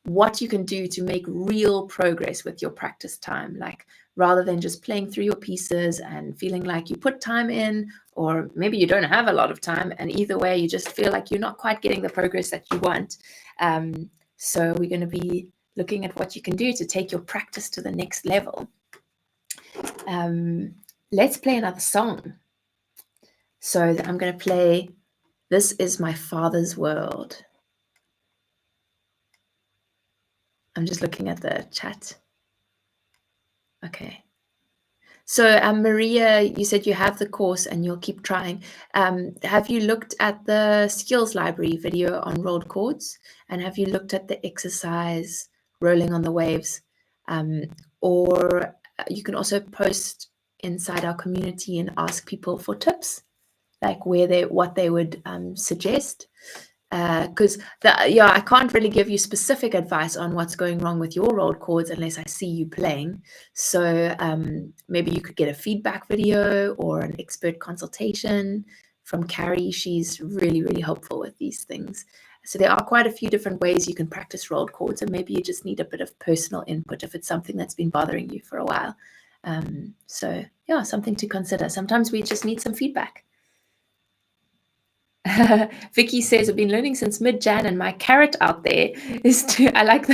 what you can do to make real progress with your practice time, like rather than just playing through your pieces and feeling like you put time in, or maybe you don't have a lot of time, and either way you just feel like you're not quite getting the progress that you want. So we're going to be looking at what you can do to take your practice to the next level. Let's play another song. So I'm going to play This Is My Father's World. I'm just looking at the chat. Okay. So, Maria, you said you have the course and you'll keep trying. Have you looked at the skills library video on rolled chords? And have you looked at the exercise rolling on the waves? Or you can also post inside our community and ask people for tips, like what they would suggest. Because I can't really give you specific advice on what's going wrong with your rolled chords unless I see you playing. So maybe you could get a feedback video or an expert consultation from Carrie. She's really, really helpful with these things. So there are quite a few different ways you can practice rolled chords, and maybe you just need a bit of personal input if it's something that's been bothering you for a while. So yeah, something to consider. Sometimes we just need some feedback. Vicky says, I've been learning since mid-Jan, and my carrot out there is to, I like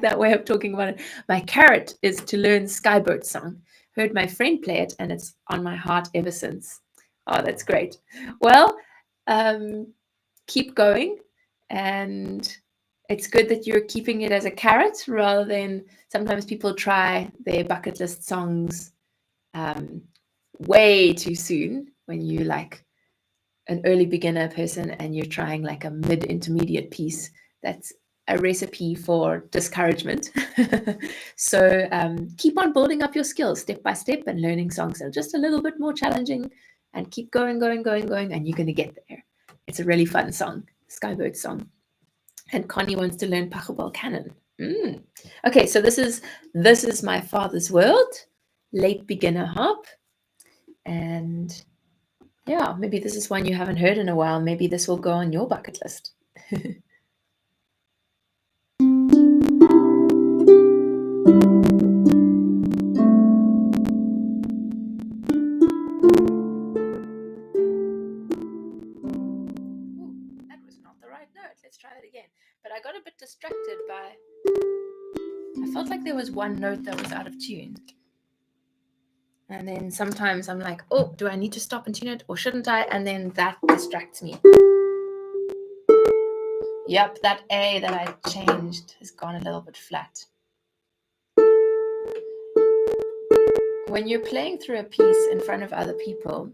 that way of talking about it. My carrot is to learn Skyboat song. Heard my friend play it, and it's on my heart ever since. Oh, that's great. Well, keep going, and it's good that you're keeping it as a carrot rather than sometimes people try their bucket list songs way too soon when you like an early beginner person and you're trying like a mid-intermediate piece. That's a recipe for discouragement. So keep on building up your skills step by step, and learning songs are just a little bit more challenging, and keep going, and you're going to get there. It's a really fun song, Skyboat song. And Connie wants to learn Pachelbel Canon. Okay, so this is my father's world, late beginner harp. And yeah, maybe this is one you haven't heard in a while. Maybe this will go on your bucket list. That was not the right note. Let's try it again. But I got a bit distracted by... I felt like there was one note that was out of tune. And then sometimes I'm like, oh, do I need to stop and tune it or shouldn't I? And then that distracts me. Yep, that A that I changed has gone a little bit flat. When you're playing through a piece in front of other people,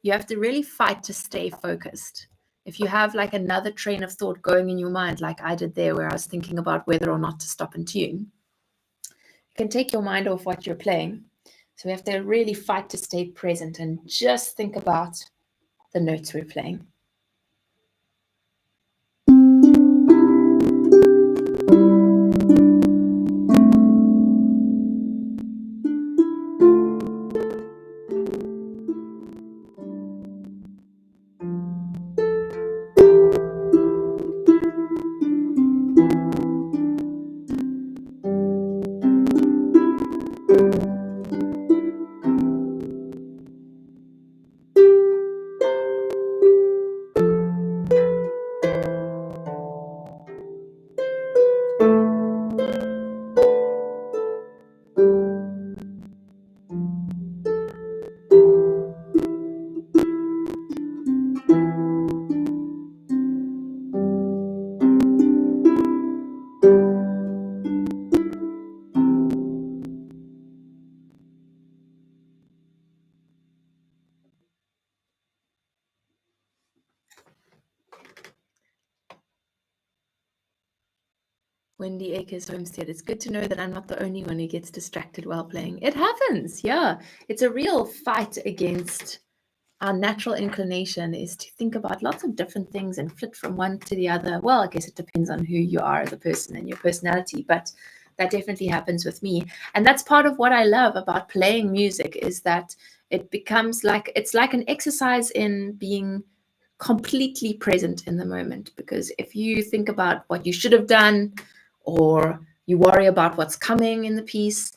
you have to really fight to stay focused. If you have like another train of thought going in your mind, like I did there, where I was thinking about whether or not to stop and tune, it can take your mind off what you're playing. So we have to really fight to stay present and just think about the notes we're playing. Wendy Akers Homestead. It's good to know that I'm not the only one who gets distracted while playing. It happens, yeah. It's a real fight against our natural inclination is to think about lots of different things and flit from one to the other. Well, I guess it depends on who you are as a person and your personality, but that definitely happens with me. And that's part of what I love about playing music, is that it becomes like, it's like an exercise in being completely present in the moment. Because if you think about what you should have done, or you worry about what's coming in the piece,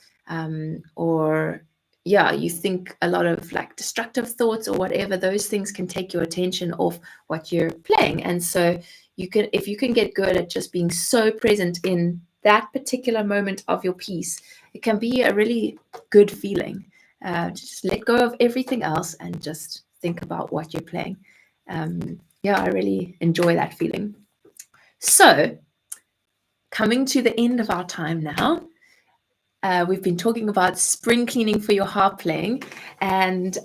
or you think a lot of like destructive thoughts or whatever, those things can take your attention off what you're playing. And so if you can get good at just being so present in that particular moment of your piece, it can be a really good feeling to just let go of everything else and just think about what you're playing. I really enjoy that feeling. So coming to the end of our time now. We've been talking about spring cleaning for your harp playing, and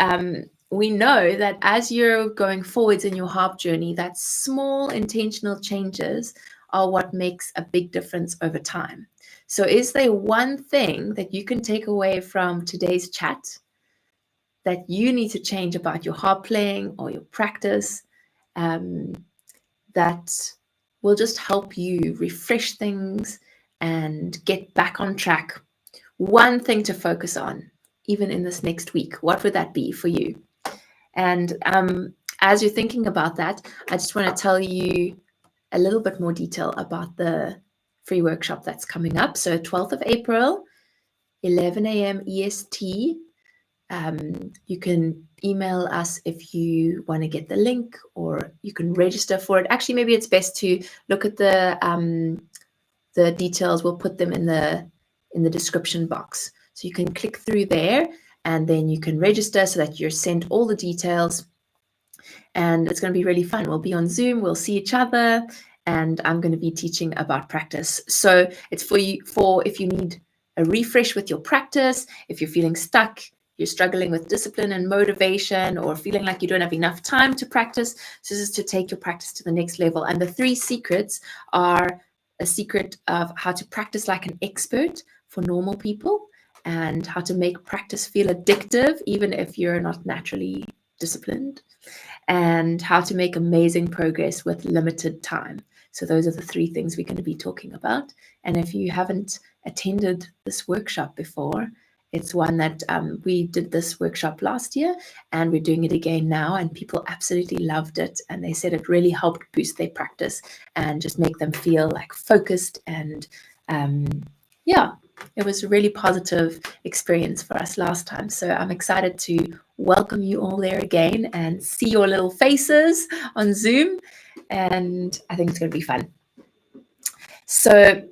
we know that as you're going forwards in your harp journey, that small intentional changes are what makes a big difference over time. So is there one thing that you can take away from today's chat that you need to change about your harp playing or your practice, that will just help you refresh things and get back on track? One thing to focus on, even in this next week, what would that be for you? And as you're thinking about that, I just want to tell you a little bit more detail about the free workshop that's coming up. So 12th of April, 11 a.m. EST. You can email us if you want to get the link, or you can register for it. Actually, maybe it's best to look at the details. We'll put them in the description box. So you can click through there, and then you can register so that you're sent all the details. And it's going to be really fun. We'll be on Zoom, we'll see each other, and I'm going to be teaching about practice. So it's for you, for if you need a refresh with your practice, if you're feeling stuck, you're struggling with discipline and motivation, or feeling like you don't have enough time to practice. So this is to take your practice to the next level. And the 3 secrets are a secret of how to practice like an expert for normal people, and how to make practice feel addictive, even if you're not naturally disciplined, and how to make amazing progress with limited time. So those are the 3 things we're going to be talking about. And if you haven't attended this workshop before, it's one that we did this workshop last year, and we're doing it again now, and people absolutely loved it, and they said it really helped boost their practice and just make them feel like focused. And yeah, it was a really positive experience for us last time. So I'm excited to welcome you all there again and see your little faces on Zoom, and I think it's going to be fun. So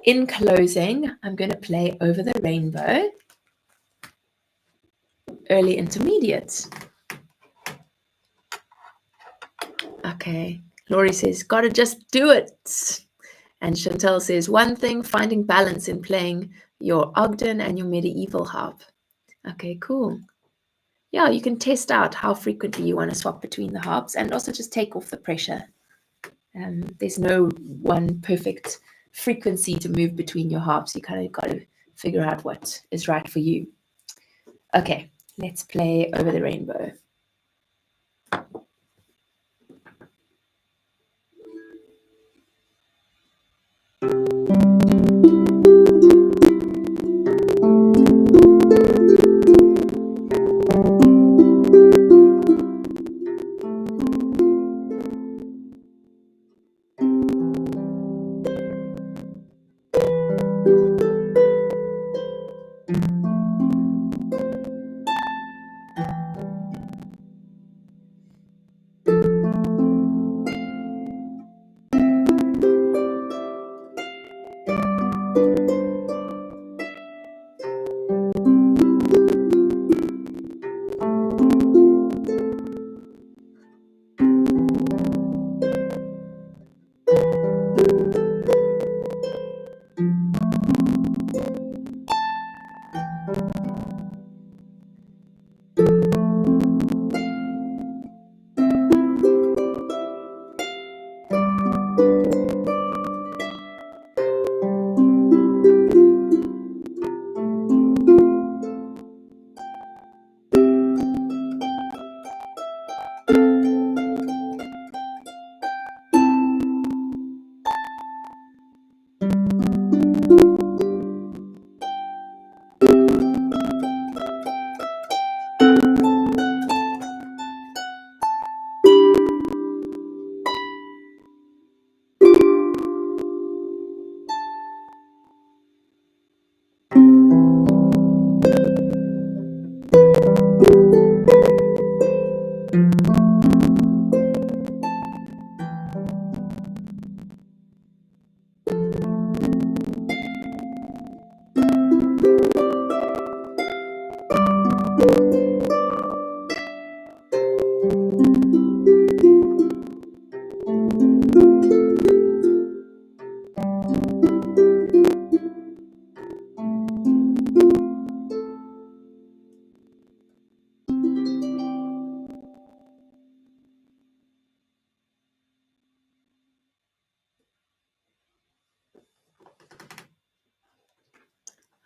in closing, I'm going to play Over the Rainbow, early intermediate. Okay, Laurie says, gotta just do it. And Chantel says, one thing, finding balance in playing your Ogden and your medieval harp. Okay, cool. Yeah, you can test out how frequently you want to swap between the harps, and also just take off the pressure. There's no one perfect frequency to move between your harps. You kind of got to figure out what is right for you. Okay, let's play Over the Rainbow.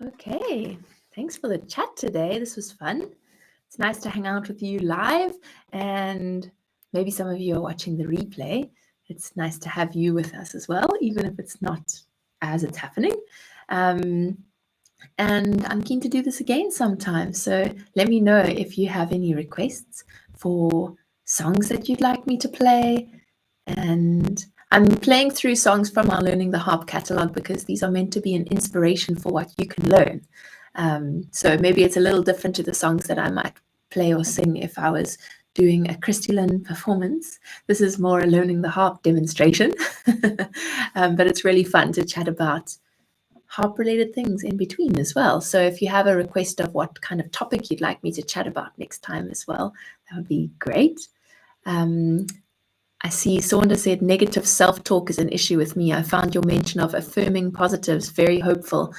Okay, thanks for the chat today. This was fun. It's nice to hang out with you live, and maybe some of you are watching the replay. It's nice to have you with us as well, even if it's not as it's happening. And I'm keen to do this again sometime. So let me know if you have any requests for songs that you'd like me to play. And I'm playing through songs from our Learning the Harp catalog because these are meant to be an inspiration for what you can learn. So maybe it's a little different to the songs that I might play or sing if I was doing a Christy Lynn performance. This is more a Learning the Harp demonstration, but it's really fun to chat about harp-related things in between as well. So if you have a request of what kind of topic you'd like me to chat about next time as well, that would be great. I see Saunders said negative self-talk is an issue with me. I found your mention of affirming positives very hopeful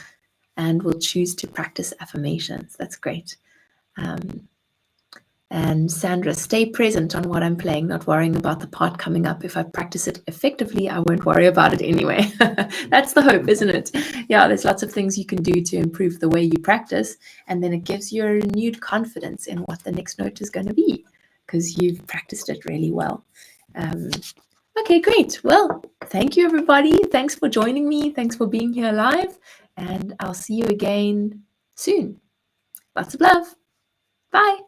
and will choose to practice affirmations. That's great. And Sandra, stay present on what I'm playing, not worrying about the part coming up. If I practice it effectively, I won't worry about it anyway. That's the hope, isn't it? Yeah, there's lots of things you can do to improve the way you practice, and then it gives you a renewed confidence in what the next note is going to be because you've practiced it really well. Okay, great. Well, thank you, everybody. Thanks for joining me. Thanks for being here live, and I'll see you again soon. Lots of love. Bye.